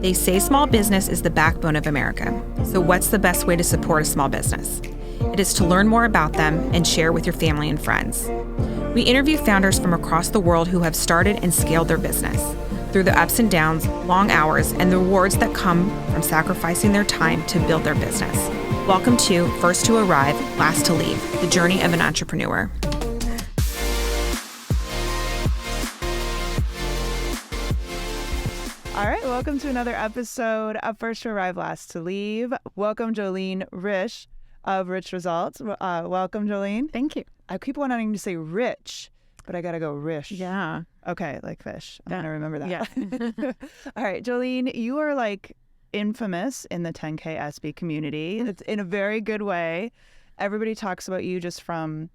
They say small business is the backbone of America. So what's the best way to support a small business? It is to learn more about them and share with your family and friends. We interview founders from across the world who have started and scaled their business through the ups and downs, long hours, and the rewards that come from sacrificing their time to build their business. Welcome to First to Arrive, Last to Leave, the journey of an entrepreneur. All right, welcome to another episode of First to Arrive, Last to Leave. Welcome, Jolene Risch of Risch Results. Welcome, Jolene. Thank you. I keep wanting to say rich, but I got to go Risch. Yeah. Okay, like fish. I'm going to remember that. Yeah. All right, Jolene, you are like infamous in the 10K SB community. It's in a very good way. Everybody talks about you just from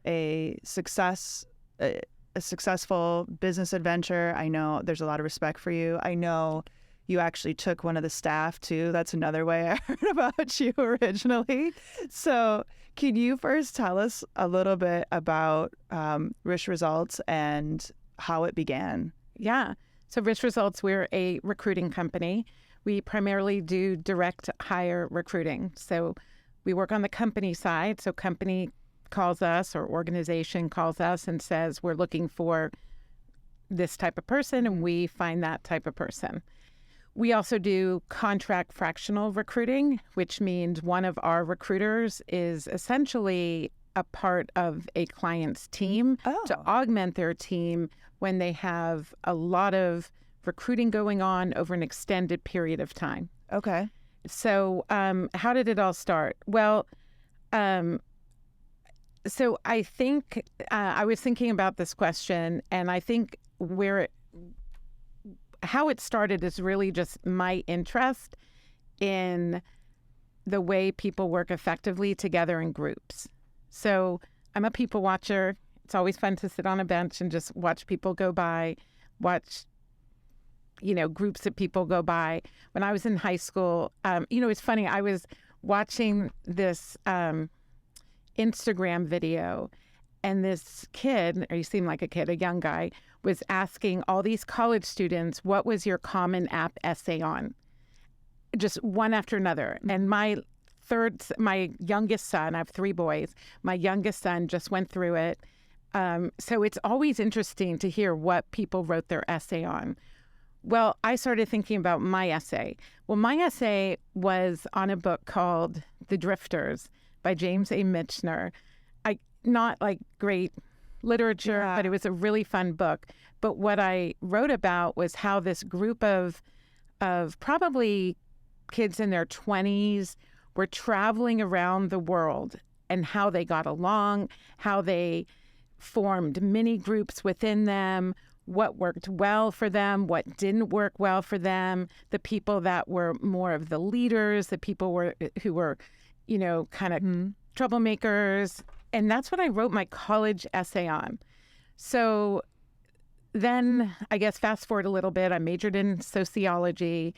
a successful business adventure. I know there's a lot of respect for you. I know you actually took one of the staff too. That's another way I heard about you originally. So can you first tell us a little bit about Risch Results and how it began? Yeah. So Risch Results, we're a recruiting company. We primarily do direct hire recruiting. So we work on the company side. So company calls us or organization calls us and says, we're looking for this type of person, and we find that type of person. We also do contract fractional recruiting, which means one of our recruiters is essentially a part of a client's team to augment their team when they have a lot of recruiting going on over an extended period of time. Okay. So how did it all start? Well, so I think I was thinking about this question, and I think how it started is really just my interest in the way people work effectively together in groups. So I'm a people watcher. It's always fun to sit on a bench and just watch people go by, watch groups of people go by. When I was in high school, it's funny, I was watching this Instagram video, and this kid, or he seemed like a kid, a young guy, was asking all these college students, what was your common app essay on? Just one after another. And my youngest son, I have 3 boys, my youngest son just went through it. So it's always interesting to hear what people wrote their essay on. Well, I started thinking about my essay. Well, my essay was on a book called The Drifters by James A. Michener. Not like great literature, but it was a really fun book. But what I wrote about was how this group of probably kids in their 20s were traveling around the world, and how they got along, how they formed mini groups within them, what worked well for them, what didn't work well for them, the people that were more of the leaders, the people who were kind of troublemakers. And that's what I wrote my college essay on. So then, I guess, fast forward a little bit, I majored in sociology.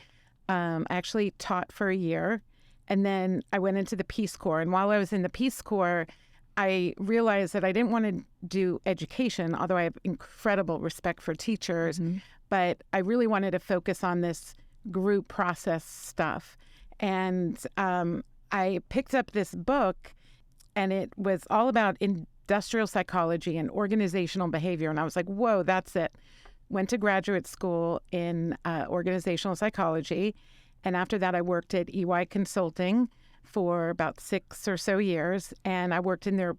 I actually taught for a year. And then I went into the Peace Corps. And while I was in the Peace Corps, I realized that I didn't want to do education, although I have incredible respect for teachers. But I really wanted to focus on this group process stuff. And I picked up this book, and it was all about industrial psychology and organizational behavior. And I was like, whoa, that's it. Went to graduate school in organizational psychology. And after that, I worked at EY Consulting for about 6 or so years. And I worked in their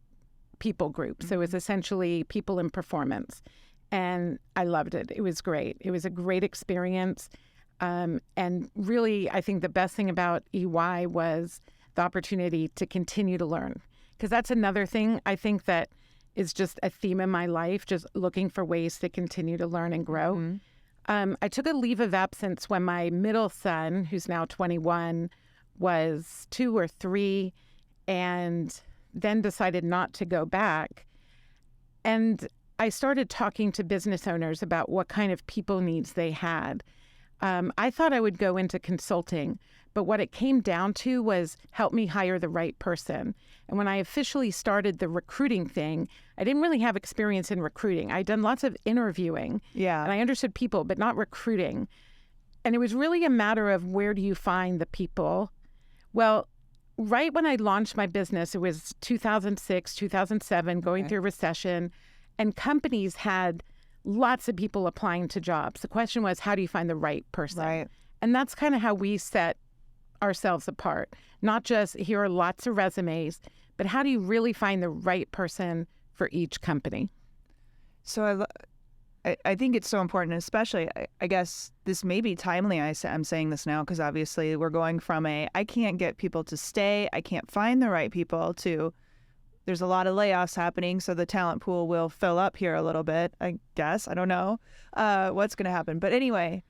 people group. So it was essentially people in performance. And I loved it. It was great. It was a great experience. And really, I think the best thing about EY was the opportunity to continue to learn. Because that's another thing I think that is just a theme in my life, just looking for ways to continue to learn and grow. I took a leave of absence when my middle son, who's now 21, was 2 or 3, and then decided not to go back. And I started talking to business owners about what kind of people needs they had. I thought I would go into consulting, but what it came down to was help me hire the right person. And when I officially started the recruiting thing, I didn't really have experience in recruiting. I'd done lots of interviewing, and I understood people, but not recruiting. And it was really a matter of where do you find the people? Well, right when I launched my business, it was 2006, 2007, going through a recession, and companies had lots of people applying to jobs. The question was, how do you find the right person? Right. And that's kind of how we set ourselves apart. Not just here are lots of resumes, but how do you really find the right person for each company? So I think it's so important, especially, I guess this may be timely. I'm saying this now because obviously we're going from I can't get people to stay, I can't find the right people, to there's a lot of layoffs happening, so the talent pool will fill up here a little bit, I guess. I don't know what's going to happen. But anyway,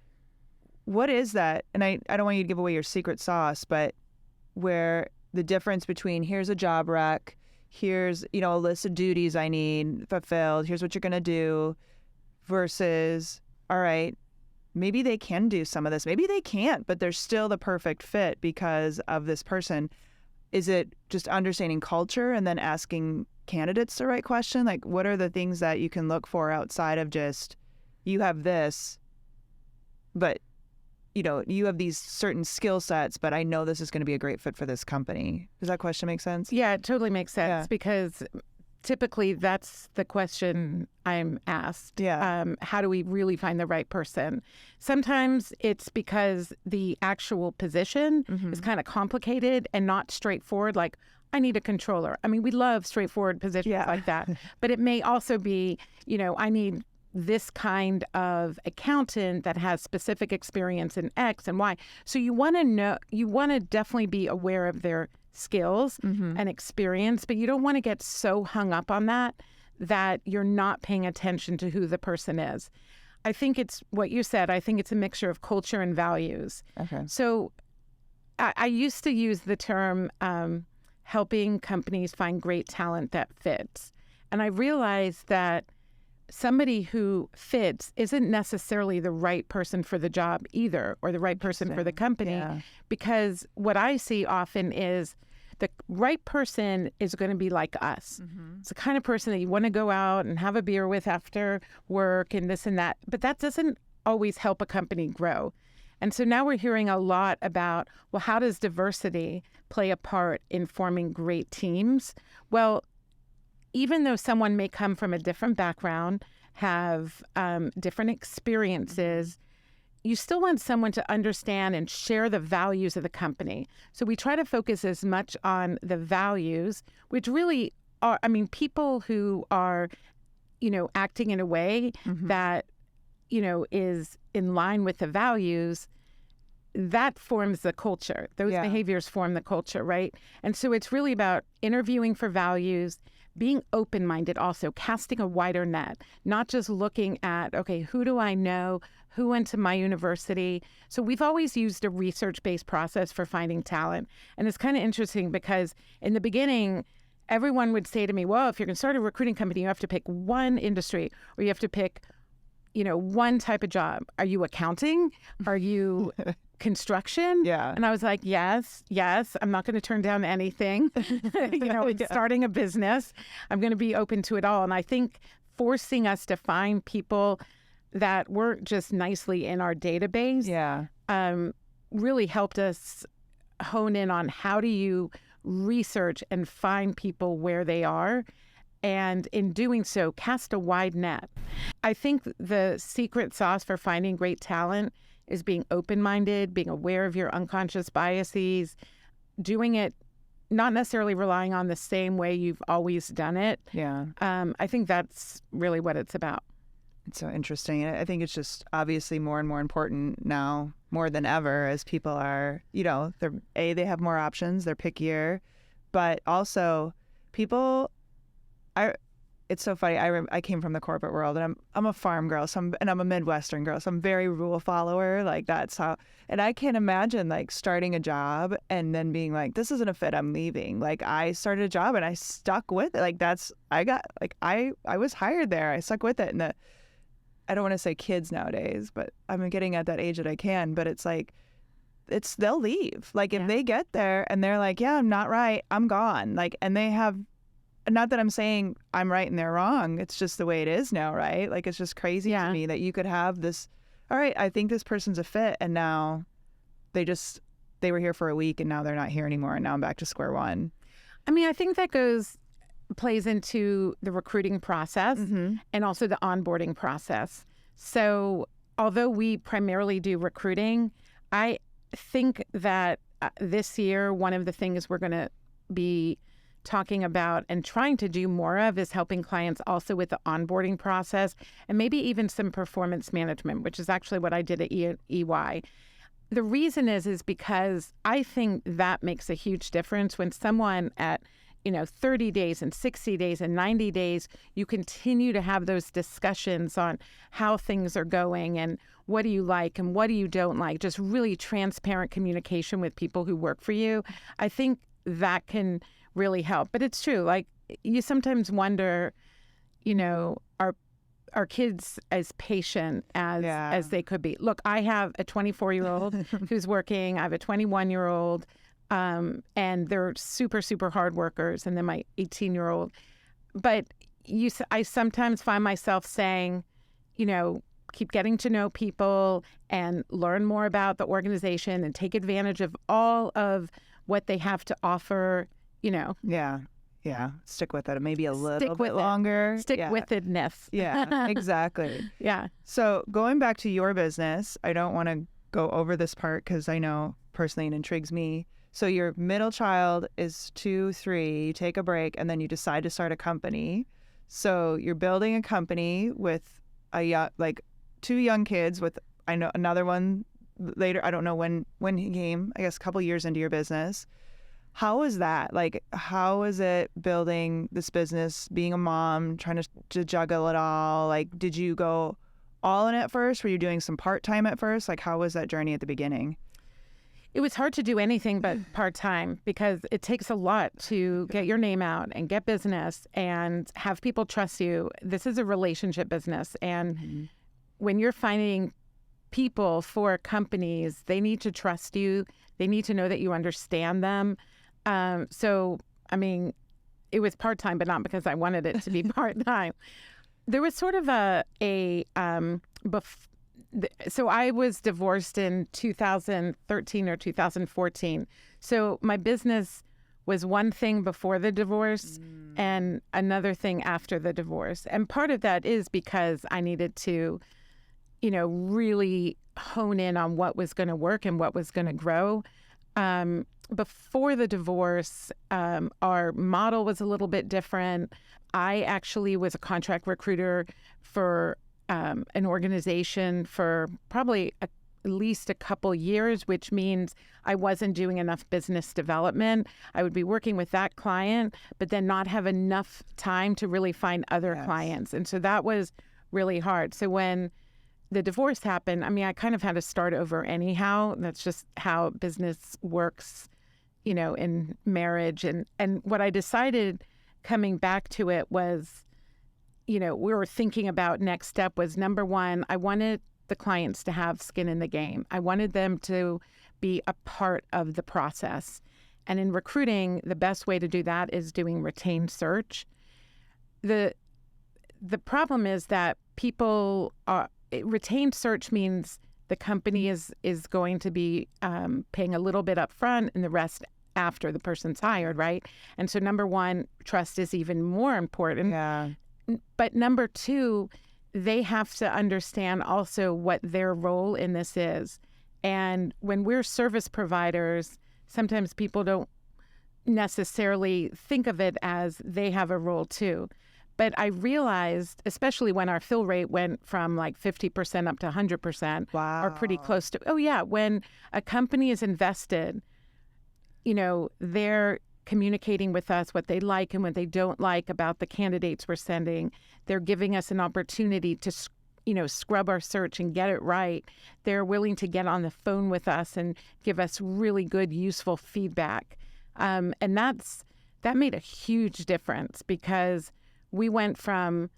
what is that? And I don't want you to give away your secret sauce, but where the difference between here's a job rec, here's, a list of duties I need fulfilled, here's what you're going to do, versus, all right, maybe they can do some of this, maybe they can't, but they're still the perfect fit because of this person. Is it just understanding culture and then asking candidates the right question? Like, what are the things that you can look for outside of just, you have this, but, you have these certain skill sets, but I know this is going to be a great fit for this company. Does that question make sense? Yeah, it totally makes sense because typically that's the question I'm asked. Yeah. How do we really find the right person? Sometimes it's because the actual position is kind of complicated and not straightforward. Like, I need a controller. I mean, we love straightforward positions like that. But it may also be, I need this kind of accountant that has specific experience in X and Y. So you want to definitely be aware of their skills and experience, but you don't want to get so hung up on that you're not paying attention to who the person is. I think it's what you said. I think it's a mixture of culture and values. Okay. So I used to use the term helping companies find great talent that fits. And I realized that somebody who fits isn't necessarily the right person for the job either, or the right person for the company, because what I see often is the right person is going to be like us. It's the kind of person that you want to go out and have a beer with after work and this and that, but that doesn't always help a company grow. And so now we're hearing a lot about, well, how does diversity play a part in forming great teams? Well, even though someone may come from a different background, have different experiences, you still want someone to understand and share the values of the company. So we try to focus as much on the values, which really are, people who are, acting in a way that, is in line with the values, that forms the culture. Those behaviors form the culture, right? And so it's really about interviewing for values, being open-minded also, casting a wider net, not just looking at, okay, who do I know, who went to my university? So we've always used a research-based process for finding talent. And it's kind of interesting because in the beginning, everyone would say to me, well, if you're going to start a recruiting company, you have to pick one industry, or you have to pick, one type of job. Are you accounting? Are you construction? Yeah. And I was like, yes. I'm not going to turn down anything. Starting a business, I'm going to be open to it all. And I think forcing us to find people that weren't just nicely in our database really helped us hone in on how do you research and find people where they are, and in doing so, cast a wide net. I think the secret sauce for finding great talent is being open-minded, being aware of your unconscious biases, doing it, not necessarily relying on the same way you've always done it. Yeah. I think that's really what it's about. It's so interesting. I think it's just obviously more and more important now, more than ever, as people are, they have more options, they're pickier, but also people, it's so funny. I came from the corporate world, and I'm a farm girl, and I'm a Midwestern girl, so I'm very rule follower. Like, that's how. And I can't imagine like starting a job and then being like, this isn't a fit, I'm leaving. Like, I started a job and I stuck with it. Like, I was hired there. I stuck with it. And I don't want to say kids nowadays, but I'm getting at that age that I can. But it's like, they'll leave. Like, if they get there and they're like, yeah, I'm not right, I'm gone. Like, and they have. Not that I'm saying I'm right and they're wrong. It's just the way it is now, right? Like, it's just crazy to me that you could have all right, I think this person's a fit, and now they were here for a week and now they're not here anymore, and now I'm back to square one? I mean, I think that plays into the recruiting process and also the onboarding process. So although we primarily do recruiting, I think that this year, one of the things we're going to be talking about and trying to do more of is helping clients also with the onboarding process and maybe even some performance management, which is actually what I did at EY. The reason is because I think that makes a huge difference when someone at 30 days and 60 days and 90 days, you continue to have those discussions on how things are going and what do you like and what do you don't like, just really transparent communication with people who work for you. I think that can really help. But it's true, like you sometimes wonder, are kids as patient as they could be? Look, I have a 24-year-old who's working. I have a 21-year-old. And they're super, super hard workers. And then my 18-year-old. But I sometimes find myself saying, keep getting to know people and learn more about the organization and take advantage of all of what they have to offer, Yeah. Stick with it. Maybe a little bit longer. Stick with itness. Yeah, exactly. Yeah. So going back to your business, I don't want to go over this part because I know personally it intrigues me. So your middle child is 2, 3, you take a break, and then you decide to start a company. So you're building a company with two young kids with, I know, another one later. I don't know when he came, I guess a couple years into your business. How is that? Like, how is it building this business, being a mom, trying to juggle it all? Like, did you go all in at first? Were you doing some part-time at first? Like, how was that journey at the beginning? It was hard to do anything but part-time because it takes a lot to get your name out and get business and have people trust you. This is a relationship business. And when you're finding people for companies, they need to trust you. They need to know that you understand them. So, I mean, it was part-time, but not because I wanted it to be part-time. There was sort of so I was divorced in 2013 or 2014. So my business was one thing before the divorce and another thing after the divorce. And part of that is because I needed to, really hone in on what was going to work and what was going to grow. Before the divorce, our model was a little bit different. I actually was a contract recruiter for an organization for probably at least a couple years, which means I wasn't doing enough business development. I would be working with that client, but then not have enough time to really find other clients. And so that was really hard. So when the divorce happened, I mean, I kind of had to start over anyhow. That's just how business works, in marriage. And what I decided coming back to it was, we were thinking about next step was, number one, I wanted the clients to have skin in the game. I wanted them to be a part of the process. And in recruiting, the best way to do that is doing retained search. The problem is that retained search means the company is going to be paying a little bit up front and the rest after the person's hired, right? And so number one, trust is even more important. Yeah. But number two, they have to understand also what their role in this is. And when we're service providers, sometimes people don't necessarily think of it as they have a role too. But I realized, especially when our fill rate went from like 50% up to 100%, or pretty close to, when a company is invested, they're communicating with us what they like and what they don't like about the candidates we're sending. They're giving us an opportunity to, scrub our search and get it right. They're willing to get on the phone with us and give us really good, useful feedback. And that made a huge difference because we went from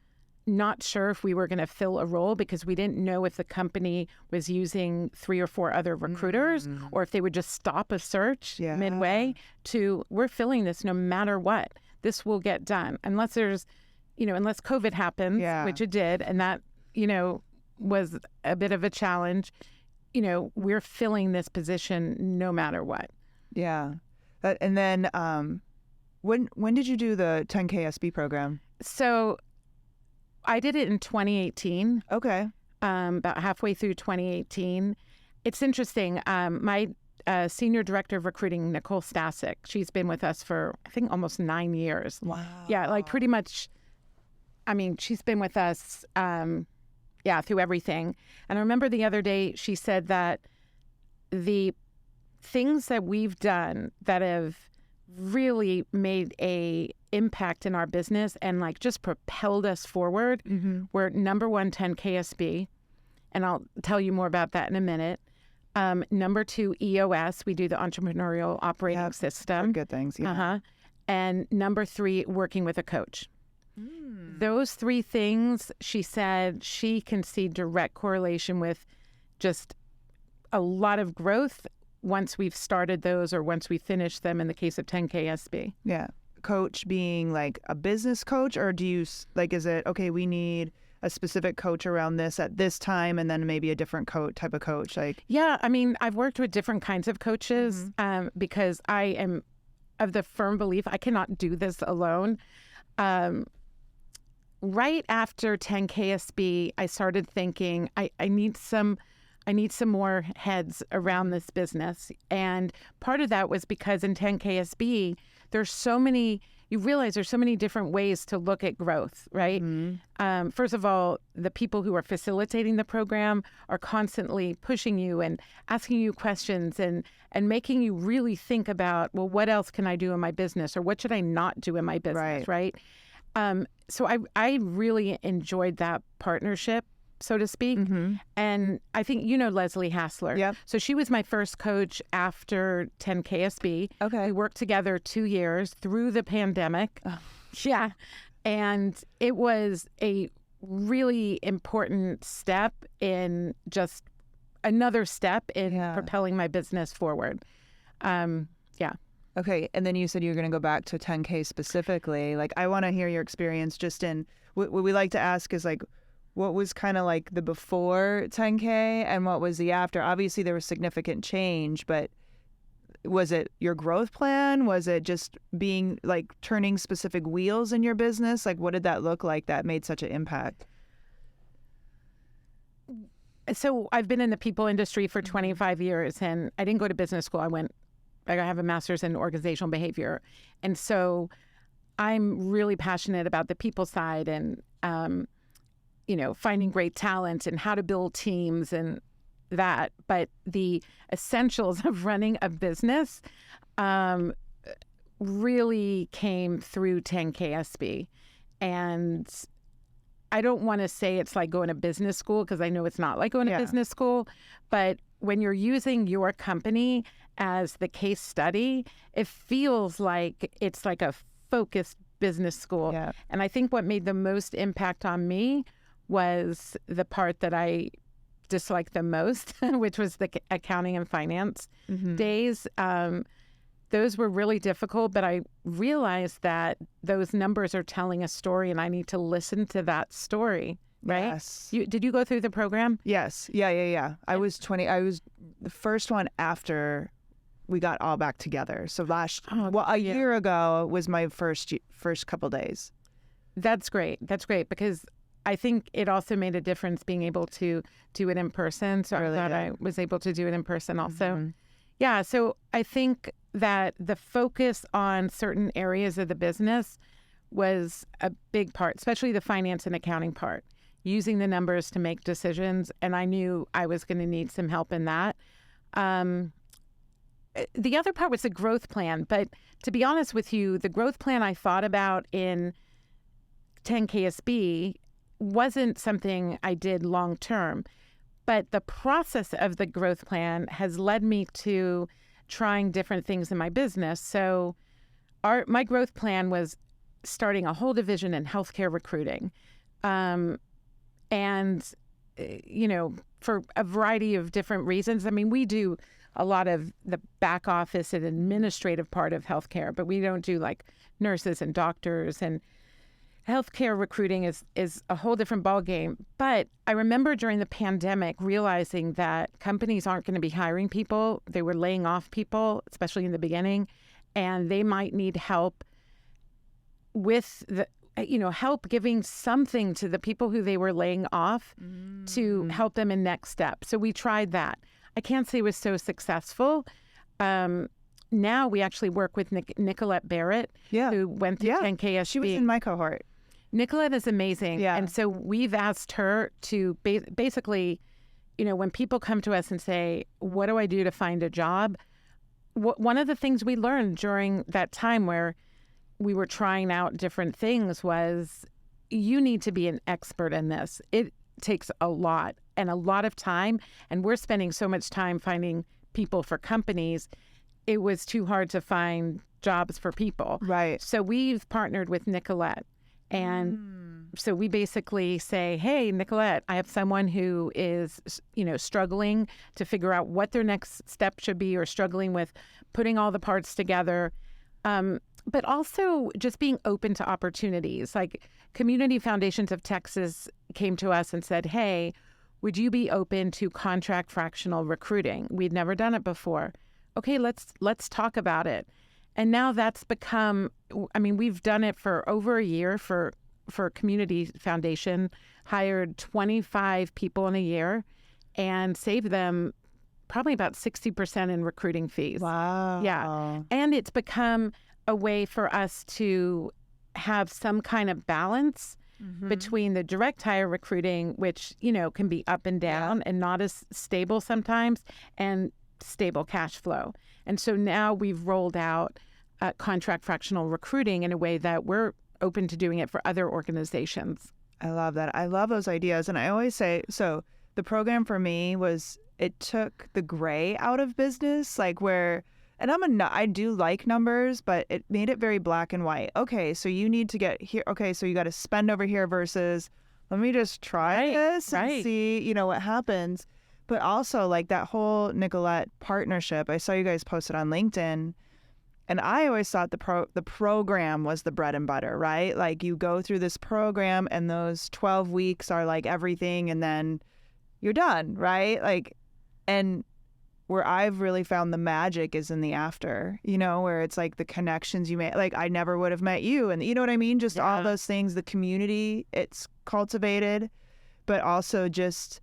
not sure if we were going to fill a role because we didn't know if the company was using 3 or 4 other recruiters or if they would just stop a search midway to we're filling this no matter what. This will get done unless there's, unless COVID happens, which it did. And that, was a bit of a challenge. You know, we're filling this position no matter what. Yeah. And then when did you do the 10K SB program? So I did it in 2018. Okay. About halfway through 2018. It's interesting. My senior director of recruiting, Nicole Stasic, she's been with us for, I think, almost 9 years. Wow. Yeah, like pretty much, I mean, she's been with us, through everything. And I remember the other day she said that the things that we've done that have really made a impact in our business and like just propelled us forward were number one, 10KSB. And I'll tell you more about that in a minute. Number 2, EOS. We do the entrepreneurial operating system. Good things. Yeah. And number 3, working with a coach. Those 3 things, she said, she can see direct correlation with just a lot of growth once we've started those or once we finish them in the case of 10KSB. Yeah. Coach being like a business coach, or do you like, is it, okay, we need a specific coach around this at this time and then maybe a different type of coach? Like, yeah, I mean, I've worked with different kinds of coaches because I am of the firm belief I cannot do this alone. Right after 10KSB, I started thinking I need some more heads around this business. And part of that was because in 10KSB, you realize there's so many different ways to look at growth, right? First of all, the people who are facilitating the program are constantly pushing you and asking you questions and making you really think about, well, what else can I do in my business, or what should I not do in my business, right? So I really enjoyed that partnership, so to speak. And I think you know Leslie Hassler. Yep. So she was my first coach after 10KSB. Okay. We worked together 2 years through the pandemic. Oh. Yeah. And it was a really important step in just another step in propelling my business forward. Okay. And then you said you were going to go back to 10K specifically. Like, I want to hear your experience just in what we like to ask is like, what was kind of like the before 10K and what was the after? Obviously, there was significant change, but was it your growth plan? Was it just being like turning specific wheels in your business? Like, what did that look like that made such an impact? So I've been in the people industry for 25 years, and I didn't go to business school. I have a master's in organizational behavior. And so I'm really passionate about the people side and, finding great talent and how to build teams and that. But the essentials of running a business really came through 10KSB. And I don't want to say it's like going to business school, because I know it's not like going to business school. But when you're using your company as the case study, it feels like it's like a focused business school. Yeah. And I think what made the most impact on me was the part that I disliked the most, which was the accounting and finance days. Those were really difficult, but I realized that those numbers are telling a story and I need to listen to that story, right? Yes. Did you go through the program? Yes. Yeah. I was the first one after we got all back together. So a year ago was my first couple days. That's great. Because I think it also made a difference being able to do it in person. So Really I thought did. I was able to do it in person also. Yeah. So I think that the focus on certain areas of the business was a big part, especially the finance and accounting part, using the numbers to make decisions. And I knew I was going to need some help in that. The other part was the growth plan. But to be honest with you, the growth plan I thought about in 10KSB wasn't something I did long term. But the process of the growth plan has led me to trying different things in my business. So my growth plan was starting a whole division in healthcare recruiting. For a variety of different reasons. I mean, we do a lot of the back office and administrative part of healthcare, but we don't do like nurses and doctors. And healthcare recruiting is a whole different ballgame. But I remember during the pandemic realizing that companies aren't going to be hiring people. They were laying off people, especially in the beginning, and they might need help with help giving something to the people who they were laying off to help them in next steps. So we tried that. I can't say it was so successful. Now we actually work with Nicolette Barrett, who went through 10KSB. She was in my cohort. Nicolette is amazing. Yeah. And so we've asked her to basically, when people come to us and say, what do I do to find a job? One of the things we learned during that time where we were trying out different things was you need to be an expert in this. It takes a lot of time. And we're spending so much time finding people for companies. It was too hard to find jobs for people. Right. So we've partnered with Nicolette. And so we basically say, hey, Nicolette, I have someone who is, struggling to figure out what their next step should be or struggling with putting all the parts together. But also just being open to opportunities. Like Community Foundations of Texas came to us and said, hey, would you be open to contract fractional recruiting? We'd never done it before. Okay, let's talk about it. And now that's become, we've done it for over a year for Community Foundation, hired 25 people in a year and saved them probably about 60% in recruiting fees. Wow. Yeah. And it's become a way for us to have some kind of balance between the direct hire recruiting, which, can be up and down and not as stable sometimes, and stable cash flow. And so now we've rolled out contract fractional recruiting in a way that we're open to doing it for other organizations. I love that. I love those ideas. And I always say, so the program for me was, it took the gray out of business, like where, and I do like numbers, but it made it very black and white. Okay, so you need to get here. Okay, so you got to spend over here versus let me just try this and see, what happens. But also like that whole Nicolette partnership, I saw you guys posted on LinkedIn, and I always thought the program was the bread and butter, right? Like you go through this program and those 12 weeks are like everything, and then you're done, right? Like, and where I've really found the magic is in the after, where it's like the connections you make. Like I never would have met you, and you know what I mean? Just all those things, the community it's cultivated, but also just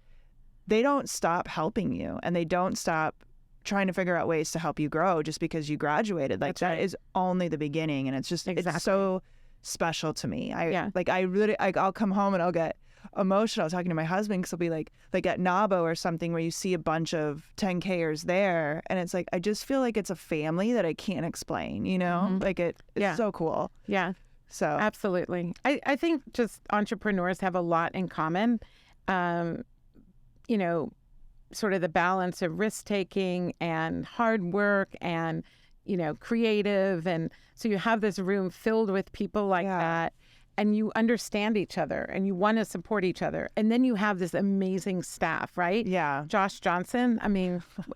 they don't stop helping you, and they don't stop trying to figure out ways to help you grow just because you graduated. Like that is only the beginning, and it's just it's so special to me. I really I'll come home and I'll get emotional talking to my husband because he'll be like at NABO or something where you see a bunch of 10Kers there, and it's like I just feel like it's a family that I can't explain, like it's so cool. Yeah. So absolutely. I think just entrepreneurs have a lot in common. Sort of the balance of risk taking and hard work and, creative. And so you have this room filled with people like that, and you understand each other and you want to support each other. And then you have this amazing staff, right? Yeah. Josh Johnson,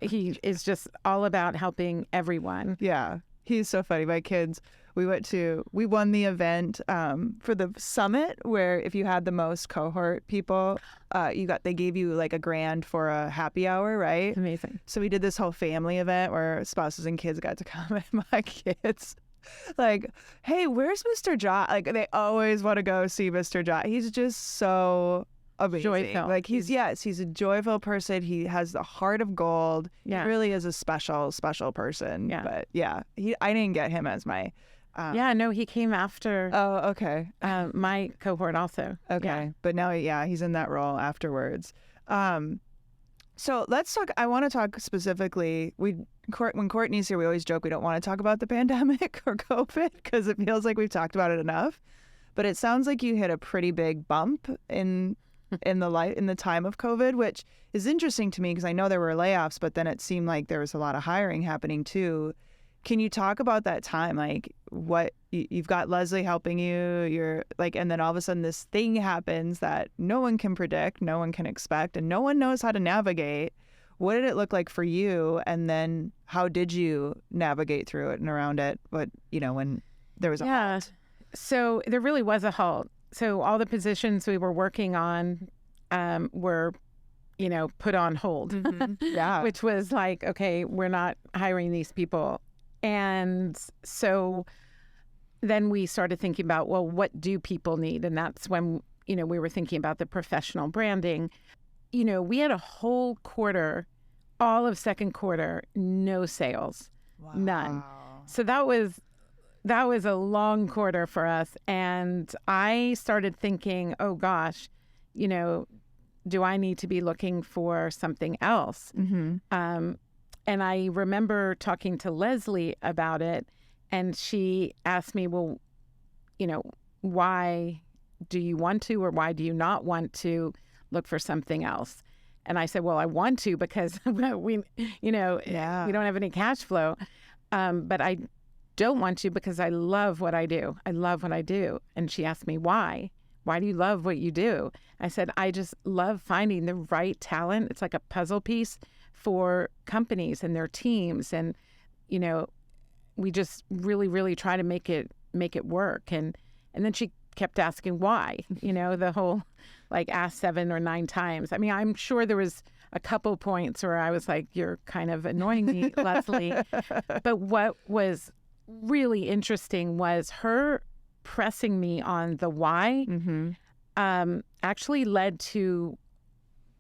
he is just all about helping everyone. Yeah. He's so funny. My kids, we won the event for the summit where if you had the most cohort people, they gave you like $1,000 for a happy hour, right? Amazing. So we did this whole family event where spouses and kids got to come, and my kids like, hey, where's Mr. Josh? Like they always want to go see Mr. Josh. He's just so amazing. Joyful. Like he's a joyful person. He has the heart of gold. Yeah. He really is a special person. Yeah. But I didn't get him as my he came after. Oh, okay. My cohort also. Okay. Yeah. But now, he's in that role afterwards. So let's talk. I want to talk specifically. When Courtney's here, we always joke we don't want to talk about the pandemic or COVID because it feels like we've talked about it enough. But it sounds like you hit a pretty big bump in the time of COVID, which is interesting to me because I know there were layoffs, but then it seemed like there was a lot of hiring happening too. Can you talk about that time? Like what you've got Leslie helping you, you're like, and then all of a sudden this thing happens that no one can predict, no one can expect, and no one knows how to navigate. What did it look like for you? And then how did you navigate through it and around it? But when there was a halt? So there really was a halt. So all the positions we were working on were, put on hold, Yeah. which was like, okay, we're not hiring these people. And so then we started thinking about, well, what do people need? And that's when, we were thinking about the professional branding. We had a whole quarter, all of second quarter, no sales, none. So that was a long quarter for us. And I started thinking, oh gosh, do I need to be looking for something else? And I remember talking to Leslie about it, and she asked me, well, why do you want to, or why do you not want to look for something else? And I said, well, I want to because we don't have any cash flow. But I don't want to because I love what I do. I love what I do. And she asked me, why? Why do you love what you do? I said, I just love finding the right talent. It's like a puzzle piece for companies and their teams. And, we just really, really try to make it work. And then she kept asking why, the whole ask 7 or 9 times. I mean, I'm sure there was a couple points where I was like, you're kind of annoying me, Leslie. But what was really interesting was her pressing me on the why actually led to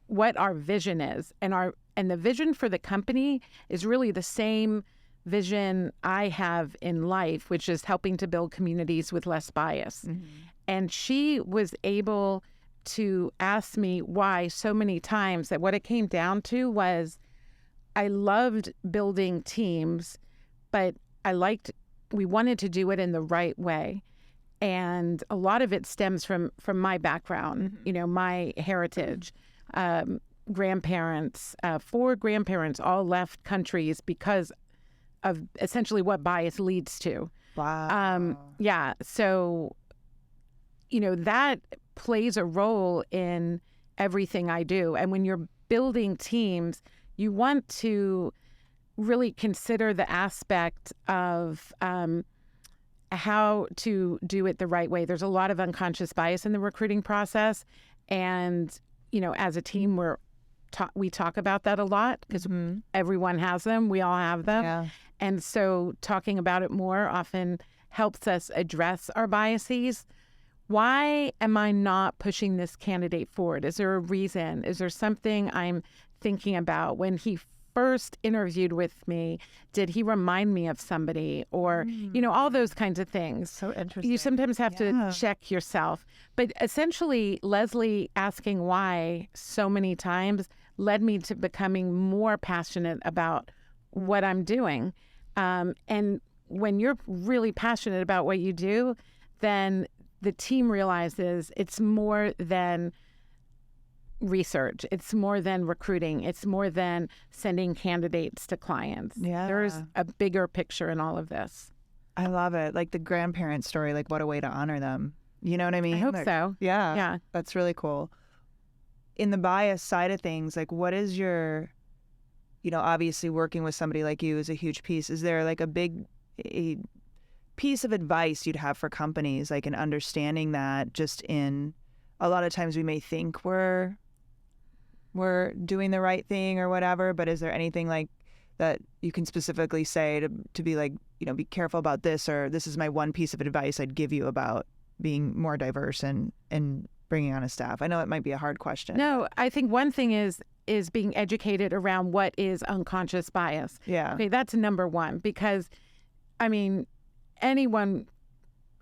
what our vision is. And the vision for the company is really the same vision I have in life, which is helping to build communities with less bias. And she was able to ask me why so many times, that what it came down to was I loved building teams, but we wanted to do it in the right way. And a lot of it stems from my background, my heritage. Grandparents, 4 grandparents all left countries because of essentially what bias leads to. Wow. Yeah. So, that plays a role in everything I do. And when you're building teams, you want to really consider the aspect of how to do it the right way. There's a lot of unconscious bias in the recruiting process. And, as a team, we talk about that a lot because everyone has them. We all have them. Yeah. And so talking about it more often helps us address our biases. Why am I not pushing this candidate forward? Is there a reason? Is there something I'm thinking about? When he first interviewed with me, did he remind me of somebody? Or, all those kinds of things. So interesting. You sometimes have to check yourself. But essentially, Leslie asking why so many times led me to becoming more passionate about what I'm doing. And when you're really passionate about what you do, then the team realizes it's more than research. It's more than recruiting. It's more than sending candidates to clients. Yeah. There's a bigger picture in all of this. I love it. Like the grandparent story, what a way to honor them. You know what I mean? I hope so. Yeah. Yeah. That's really cool. In the bias side of things, what is your, obviously working with somebody like you is a huge piece. Is there a piece of advice you'd have for companies, in understanding that just in a lot of times we may think we're doing the right thing or whatever, but is there anything that you can specifically say to be be careful about this, or this is my one piece of advice I'd give you about being more diverse and bringing on a staff? I know it might be a hard question. No, I think one thing is being educated around what is unconscious bias. Yeah. Okay, that's number one, because, anyone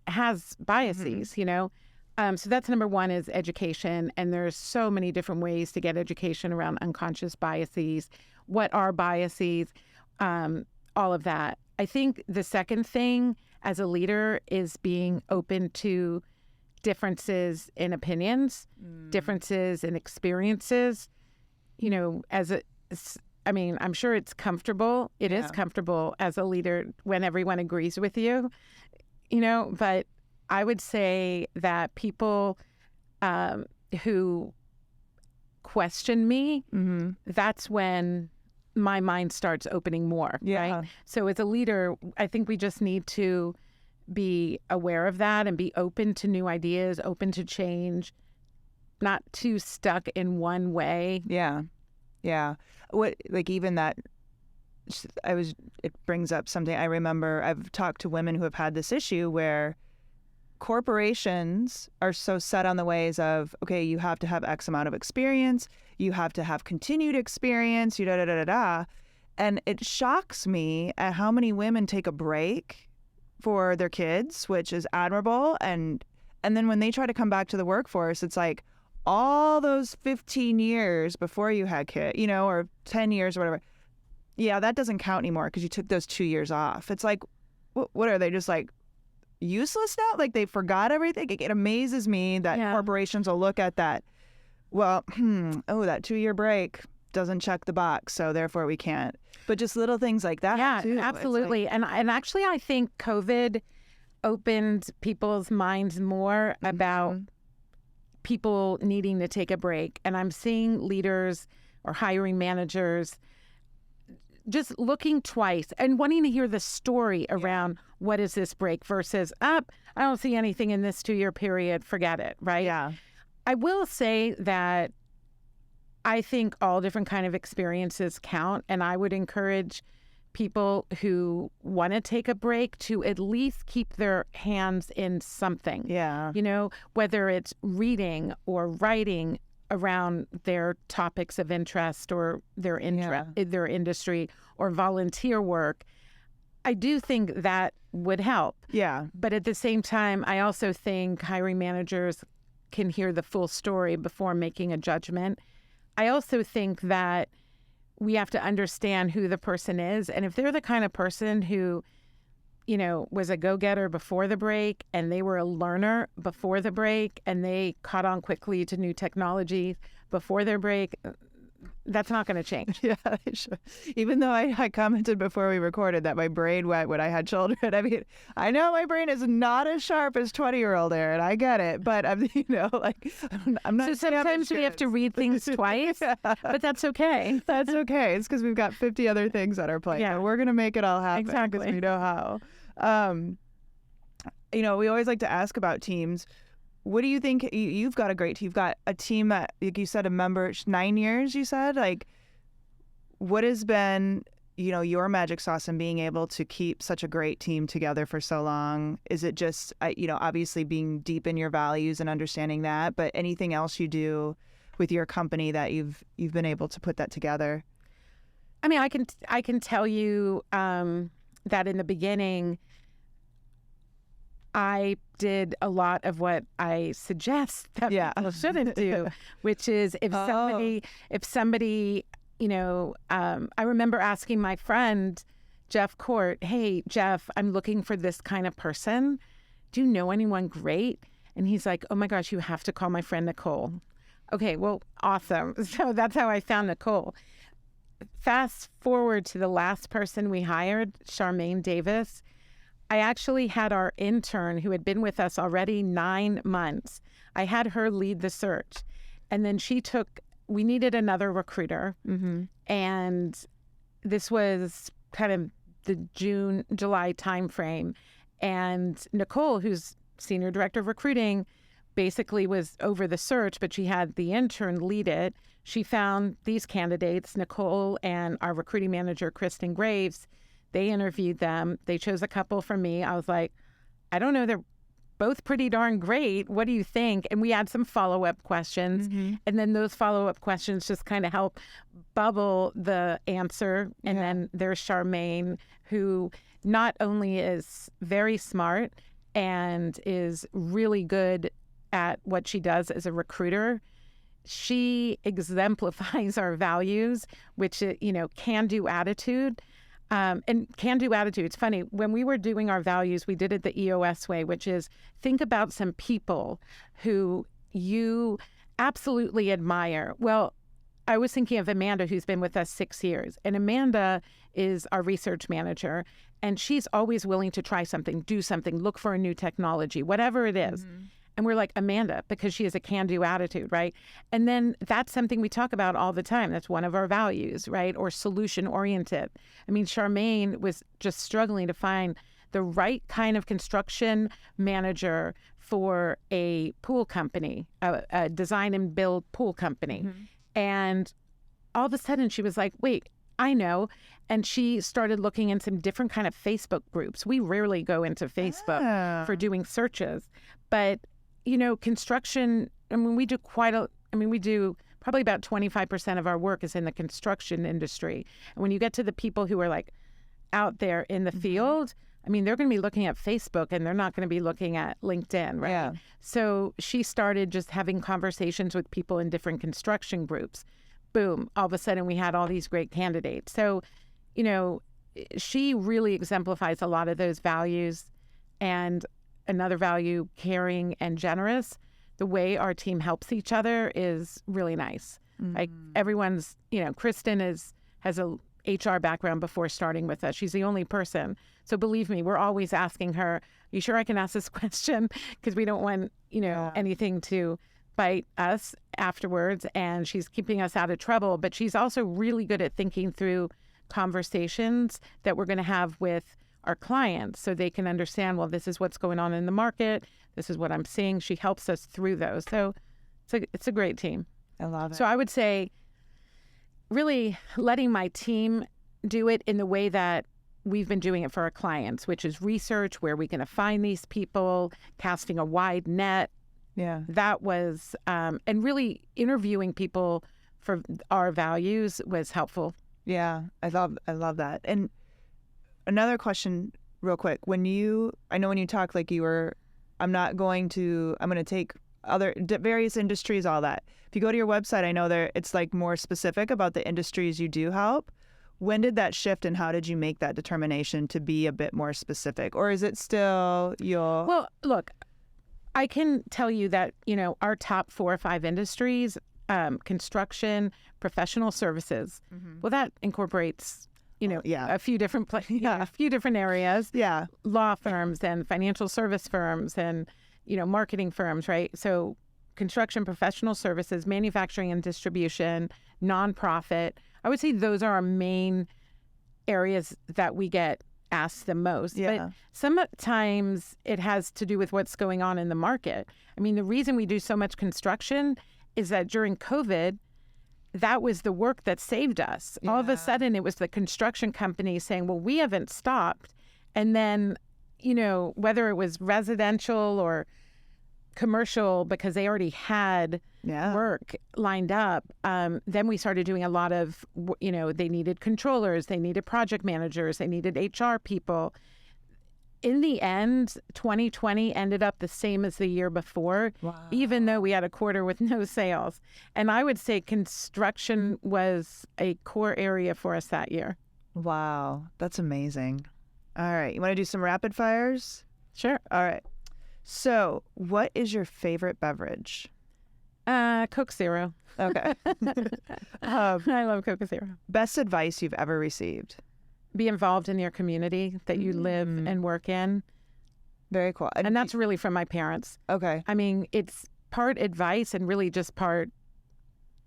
has biases, So that's number one, is education. And there's so many different ways to get education around unconscious biases. What are biases? All of that. I think the second thing as a leader is being open to differences in opinions, differences in experiences. I'm sure it's comfortable. It is comfortable as a leader when everyone agrees with you, but I would say that people who question me, that's when my mind starts opening more, right? So as a leader, I think we just need to be aware of that and be open to new ideas, open to change, not too stuck in one way. Yeah. Yeah. What, like, even that, it brings up something I remember. I've talked to women who have had this issue where corporations are so set on the ways of, okay, you have to have X amount of experience, you have to have continued experience, you da da da da da. And it shocks me at how many women take a break for their kids, which is admirable. And then when they try to come back to the workforce, it's like all those 15 years before you had kids, or 10 years or whatever. Yeah, that doesn't count anymore because you took those 2 years off. It's like, what are they, just like useless now? Like they forgot everything? It amazes me that corporations will look at that. Well, that 2-year break doesn't check the box, so therefore we can't. But just little things like that. Yeah, too. absolutely. Like, and actually, I think COVID opened people's minds more about people needing to take a break. And I'm seeing leaders or hiring managers just looking twice and wanting to hear the story around what is this break versus, I don't see anything in this 2-year period, forget it, right? Yeah. I will say that I think all different kind of experiences count, and I would encourage people who want to take a break to at least keep their hands in something. Yeah. Whether it's reading or writing around their topics of interest or their their industry or volunteer work. I do think that would help. Yeah. But at the same time, I also think hiring managers can hear the full story before making a judgment. I also think that we have to understand who the person is. And if they're the kind of person who, was a go-getter before the break and they were a learner before the break and they caught on quickly to new technology before their break, that's not going to change. Yeah, sure. Even though I commented before we recorded that my brain went when I had children. I mean, I know my brain is not as sharp as 20-year-old Erin. I get it. But, I'm not. So sometimes we have to read things twice, but that's okay. That's okay. It's because we've got 50 other things on our plate. Yeah. So we're going to make it all happen. Exactly. Because we know how. We always like to ask about teams. What do you think? You've got a great team. You've got a team that, like you said, 9 years, you said? Like, what has been, your magic sauce in being able to keep such a great team together for so long? Is it just, obviously being deep in your values and understanding that, but anything else you do with your company that you've been able to put that together? I mean, I can tell you that in the beginning, I did a lot of what I suggest that people shouldn't do, which is if somebody, I remember asking my friend, Jeff Court, hey, Jeff, I'm looking for this kind of person. Do you know anyone great? And he's like, oh my gosh, you have to call my friend Nicole. Okay, well, awesome. So that's how I found Nicole. Fast forward to the last person we hired, Charmaine Davis. I actually had our intern who had been with us already 9 months. I had her lead the search. And then we needed another recruiter. Mm-hmm. And this was kind of the July timeframe. And Nicole, who's senior director of recruiting, basically was over the search, but she had the intern lead it. She found these candidates, Nicole and our recruiting manager, Kristen Graves. They interviewed them. They chose a couple from me. I was like, I don't know. They're both pretty darn great. What do you think? And we had some follow-up questions. Mm-hmm. And then those follow-up questions just kind of help bubble the answer. And then there's Charmaine, who not only is very smart and is really good at what she does as a recruiter, she exemplifies our values, which, can-do attitude. And can-do attitude. It's funny, when we were doing our values, we did it the EOS way, which is think about some people who you absolutely admire. Well, I was thinking of Amanda, who's been with us 6 years. And Amanda is our research manager, and she's always willing to try something, do something, look for a new technology, whatever it is. Mm-hmm. And we're like, Amanda, because she has a can-do attitude, right? And then that's something we talk about all the time. That's one of our values, right? Or solution-oriented. I mean, Charmaine was just struggling to find the right kind of construction manager for a pool company, a design and build pool company. And all of a sudden she was like, wait, I know. And she started looking in some different kind of Facebook groups. We rarely go into Facebook for doing searches, but construction, we do we do probably about 25% of our work is in the construction industry. And when you get to the people who are like out there in the field, they're going to be looking at Facebook and they're not going to be looking at LinkedIn, right? Yeah. So she started just having conversations with people in different construction groups. Boom, all of a sudden we had all these great candidates. So, she really exemplifies a lot of those values. And another value, caring and generous. The way our team helps each other is really nice. Like everyone's, Kristen has a HR background before starting with us. She's the only person. So believe me, we're always asking her, you sure I can ask this question? Because we don't want, anything to bite us afterwards. And she's keeping us out of trouble. But she's also really good at thinking through conversations that we're going to have with our clients so they can understand, well, this is what's going on in the market. This is what I'm seeing. She helps us through those. So it's a great team. I love it. So I would say really letting my team do it in the way that we've been doing it for our clients, which is research, where we can find these people, casting a wide net. Yeah. That was, and really interviewing people for our values was helpful. Yeah, I love that. And another question real quick. When you talk like you were, I'm going to take other various industries, all that. If you go to your website, I know it's like more specific about the industries you do help. When did that shift and how did you make that determination to be a bit more specific? Or is it still your... Well, look, I can tell you that, our top 4 or 5 industries, construction, professional services, well, that incorporates, a few different a few different areas. Yeah. Law firms and financial service firms and, marketing firms, right? So construction, professional services, manufacturing and distribution, nonprofit. I would say those are our main areas that we get asked the most. Yeah. But sometimes it has to do with what's going on in the market. The reason we do so much construction is that during COVID, that was the work that saved us. Yeah. All of a sudden, it was the construction company saying, well, we haven't stopped. And then, whether it was residential or commercial, because they already had work lined up, then we started doing a lot of, they needed controllers, they needed project managers, they needed HR people. In the end, 2020 ended up the same as the year before, even though we had a quarter with no sales. And I would say construction was a core area for us that year. Wow, that's amazing. All right, you want to do some rapid fires? Sure. All right. So what is your favorite beverage? Coke Zero. Okay. I love Coke Zero. Best advice you've ever received? Be involved in your community that you live and work in. Very cool. And that's really from my parents. Okay. It's part advice and really just part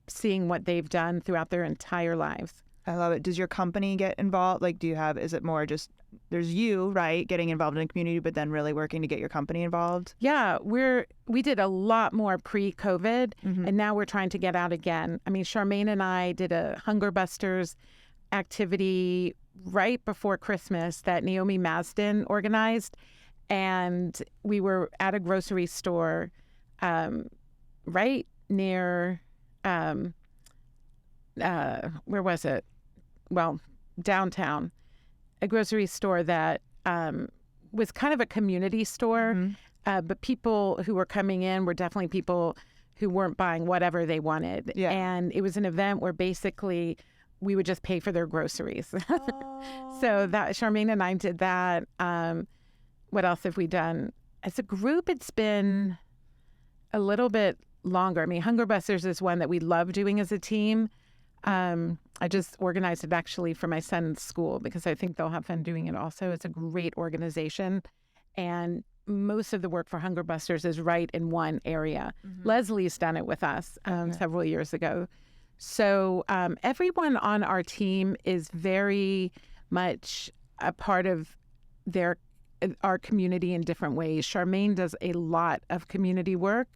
seeing what they've done throughout their entire lives. I love it. Does your company get involved? Like, is it more just, there's you, right, getting involved in the community, but then really working to get your company involved? Yeah, we did a lot more pre-COVID, and now we're trying to get out again. Charmaine and I did a Hunger Busters activity right before Christmas that Naomi Masden organized. And we were at a grocery store right near, where was it? Well, downtown. A grocery store that was kind of a community store, but people who were coming in were definitely people who weren't buying whatever they wanted. Yeah. And it was an event where basically we would just pay for their groceries. So that Charmaine and I did that. What else have we done? As a group, it's been a little bit longer. Hunger Busters is one that we love doing as a team. I just organized it actually for my son's school because I think they'll have fun doing it also. It's a great organization. And most of the work for Hunger Busters is right in one area. Leslie's done it with us several years ago. So everyone on our team is very much a part of their our community in different ways. Charmaine does a lot of community work.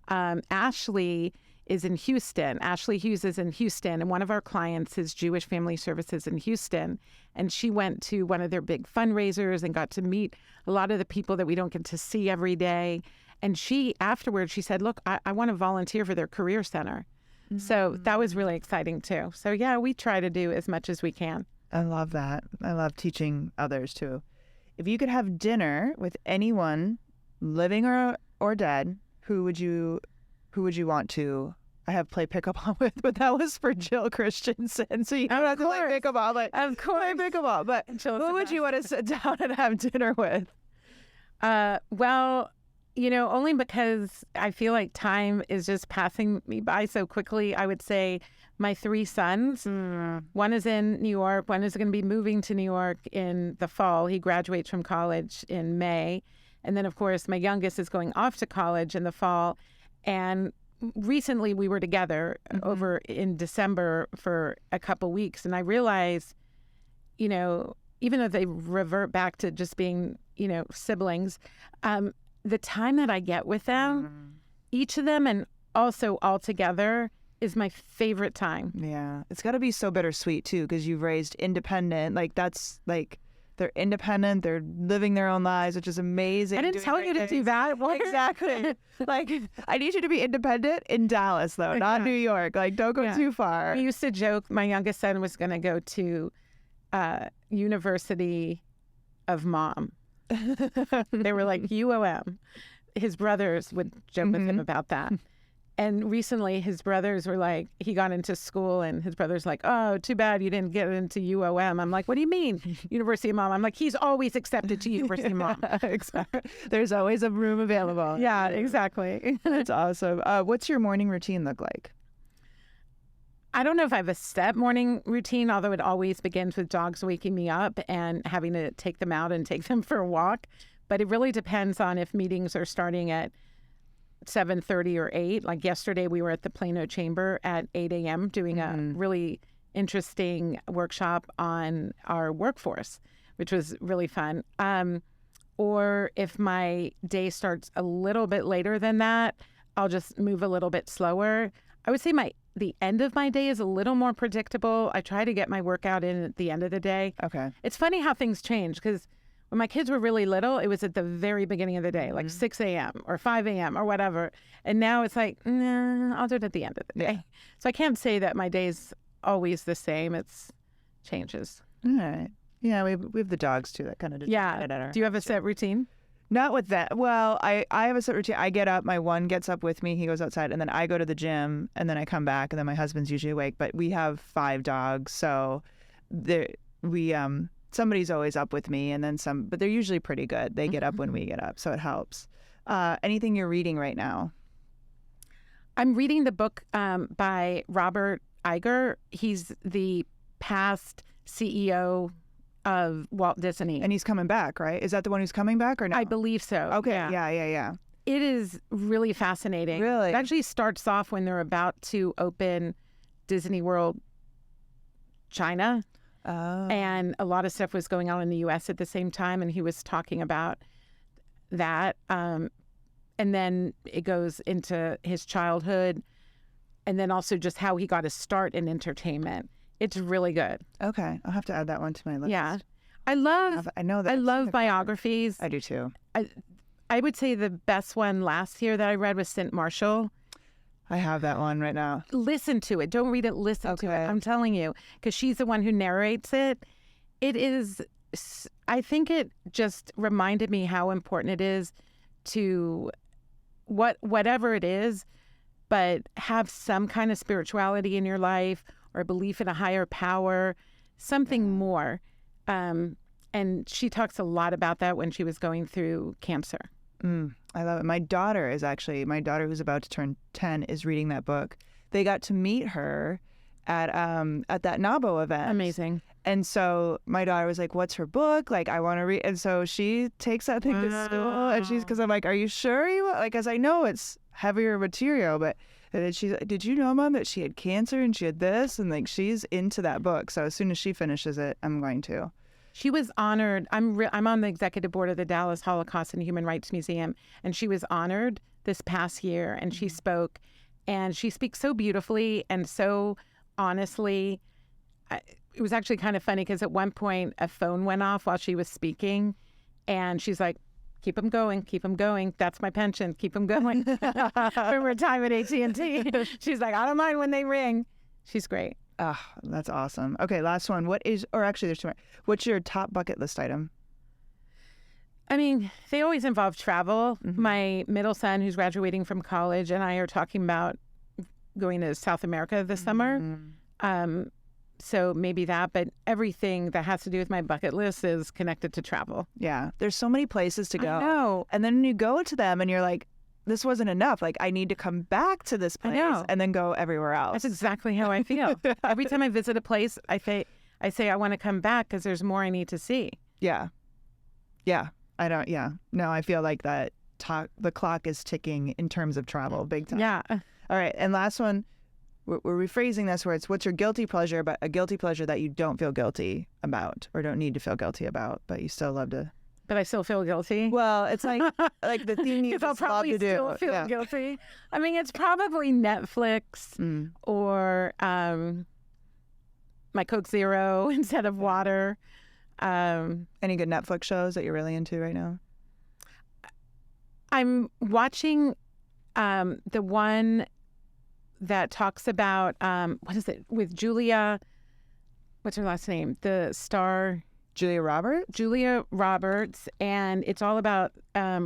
Ashley is in Houston. Ashley Hughes is in Houston, and one of our clients is Jewish Family Services in Houston. And she went to one of their big fundraisers and got to meet a lot of the people that we don't get to see every day. And she, afterwards, she said, look, I want to volunteer for their career center. Mm-hmm. So that was really exciting too. So yeah, we try to do as much as we can. I love that. I love teaching others too. If you could have dinner with anyone, living or dead, who would you want to? I have play pickleball with, but that was for Jill Christensen. So you don't have to play pickleball, but of course, play pickleball. But who would you want to sit down and have dinner with? Well, only because I feel like time is just passing me by so quickly. I would say my 3 sons. One is in New York. One is going to be moving to New York in the fall. He graduates from college in May. And then, of course, my youngest is going off to college in the fall. And recently we were together over in December for a couple weeks. And I realized, even though they revert back to just being, siblings, the time that I get with them, each of them and also all together, is my favorite time. Yeah. It's got to be so bittersweet too, because you've raised independent, they're independent, they're living their own lives, which is amazing. I didn't tell you to do that. Well, exactly. I need you to be independent in Dallas, though, not New York. Don't go too far. We used to joke my youngest son was going to go to University of Mom. They were like UOM. His brothers would joke with him about that. And recently his brothers were like, he got into school and his brother's like, oh, too bad you didn't get into UOM. I'm like, what do you mean? University of Mom? I'm like, he's always accepted to University of Mom. Exactly. There's always a room available. Yeah, exactly. That's awesome. What's your morning routine look like? I don't know if I have a set morning routine, although it always begins with dogs waking me up and having to take them out and take them for a walk. But it really depends on if meetings are starting at 7:30 or 8. Like yesterday, we were at the Plano Chamber at 8 a.m. doing a really interesting workshop on our workforce, which was really fun. Or if my day starts a little bit later than that, I'll just move a little bit slower. I would say the end of my day is a little more predictable. I try to get my workout in at the end of the day. Okay. It's funny how things change because when my kids were really little, it was at the very beginning of the day, like 6 a.m. or 5 a.m. or whatever. And now it's like, nah, I'll do it at the end of the day. Yeah. So I can't say that my day's always the same. It's changes. All right. Yeah, we have the dogs too that kind of do you have a set routine? Not with that. Well, I have a set routine. I get up, my one gets up with me, he goes outside, and then I go to the gym, and then I come back, and then my husband's usually awake. But we have 5 dogs, so somebody's always up with me, and then some, but they're usually pretty good. They get up when we get up, so it helps. Anything you're reading right now? I'm reading the book by Robert Iger. He's the past CEO of Walt Disney. And he's coming back, right? Is that the one who's coming back or no? I believe so. Okay, yeah. It is really fascinating. Really? It actually starts off when they're about to open Disney World China. Oh. And a lot of stuff was going on in the U.S. at the same time, and he was talking about that. And then it goes into his childhood, and then also just how he got his start in entertainment. It's really good. Okay, I'll have to add that one to my list. Yeah, I love biographies. I do too. I would say the best one last year that I read was St. Marshall. I have that one right now. Listen to it. Don't read it. Listen to it. I'm telling you, because she's the one who narrates it. It is, I think it just reminded me how important it is to whatever it is, but have some kind of spirituality in your life or belief in a higher power, something more. And she talks a lot about that when she was going through cancer. I love it. My daughter who's about to turn 10 is reading that book. They got to meet her at that NABO event. Amazing. And so my daughter was like, what's her book? Like, I want to read. And so she takes that thing to school, and because I'm like, are you sure you want? Like, because I know it's heavier material, but and then she's like, did you know, Mom, that she had cancer and she had this? And like, she's into that book. So as soon as she finishes it, I'm going to. She was honored. I'm on the executive board of the Dallas Holocaust and Human Rights Museum, and she was honored this past year, and she spoke, and she speaks so beautifully and so honestly. It was actually kind of funny because at one point a phone went off while she was speaking, and she's like, keep them going, keep them going. That's my pension. Keep them going. From her time at AT&T. She's like, I don't mind when they ring. She's great. Oh, that's awesome. Okay, last one. There's two more. What's your top bucket list item? I mean, they always involve travel. My middle son, who's graduating from college, and I are talking about going to South America this summer. So maybe that, but everything that has to do with my bucket list is connected to travel. Yeah, there's so many places to go. I know. And then you go to them and you're like, this wasn't enough. Like, I need to come back to this place and then go everywhere else. That's exactly how I feel. Every time I visit a place, I say I want to come back because there's more I need to see. Yeah. No, I feel like that the clock is ticking in terms of travel, big time. Yeah. All right. And last one, we're rephrasing this where it's what's your guilty pleasure, but a guilty pleasure that you don't feel guilty about or don't need to feel guilty about, but you still love to. But I still feel guilty. Well, it's like the thing you just love to do. I'll probably still feel guilty. I mean, it's probably Netflix or my Coke Zero instead of water. Any good Netflix shows that you're really into right now? I'm watching the one that talks about, what is it, with Julia, what's her last name? The star... Julia Roberts, and it's all about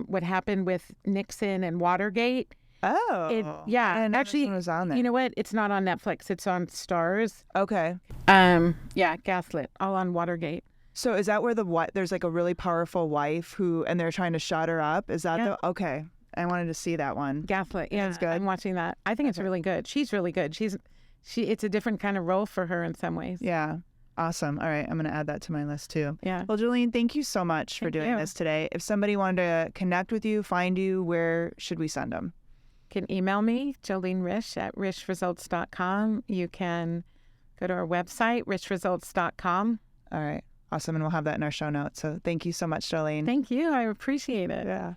what happened with Nixon and Watergate. Oh. And actually, was on there. You know what? It's not on Netflix. It's on Stars. Okay. Gaslit, all on Watergate. So is that where there's like a really powerful wife and they're trying to shut her up? Is that okay. I wanted to see that one. Gaslit. Yeah, it's good. I'm watching that. I think it's really good. She's really good. It's a different kind of role for her in some ways. Yeah. Awesome. All right. I'm going to add that to my list too. Yeah. Well, Jolene, thank you so much for doing this today. If somebody wanted to connect with you, find you, where should we send them? You can email me, Jolene Risch at richresults.com. You can go to our website, richresults.com. All right. Awesome. And we'll have that in our show notes. So thank you so much, Jolene. Thank you. I appreciate it. Yeah.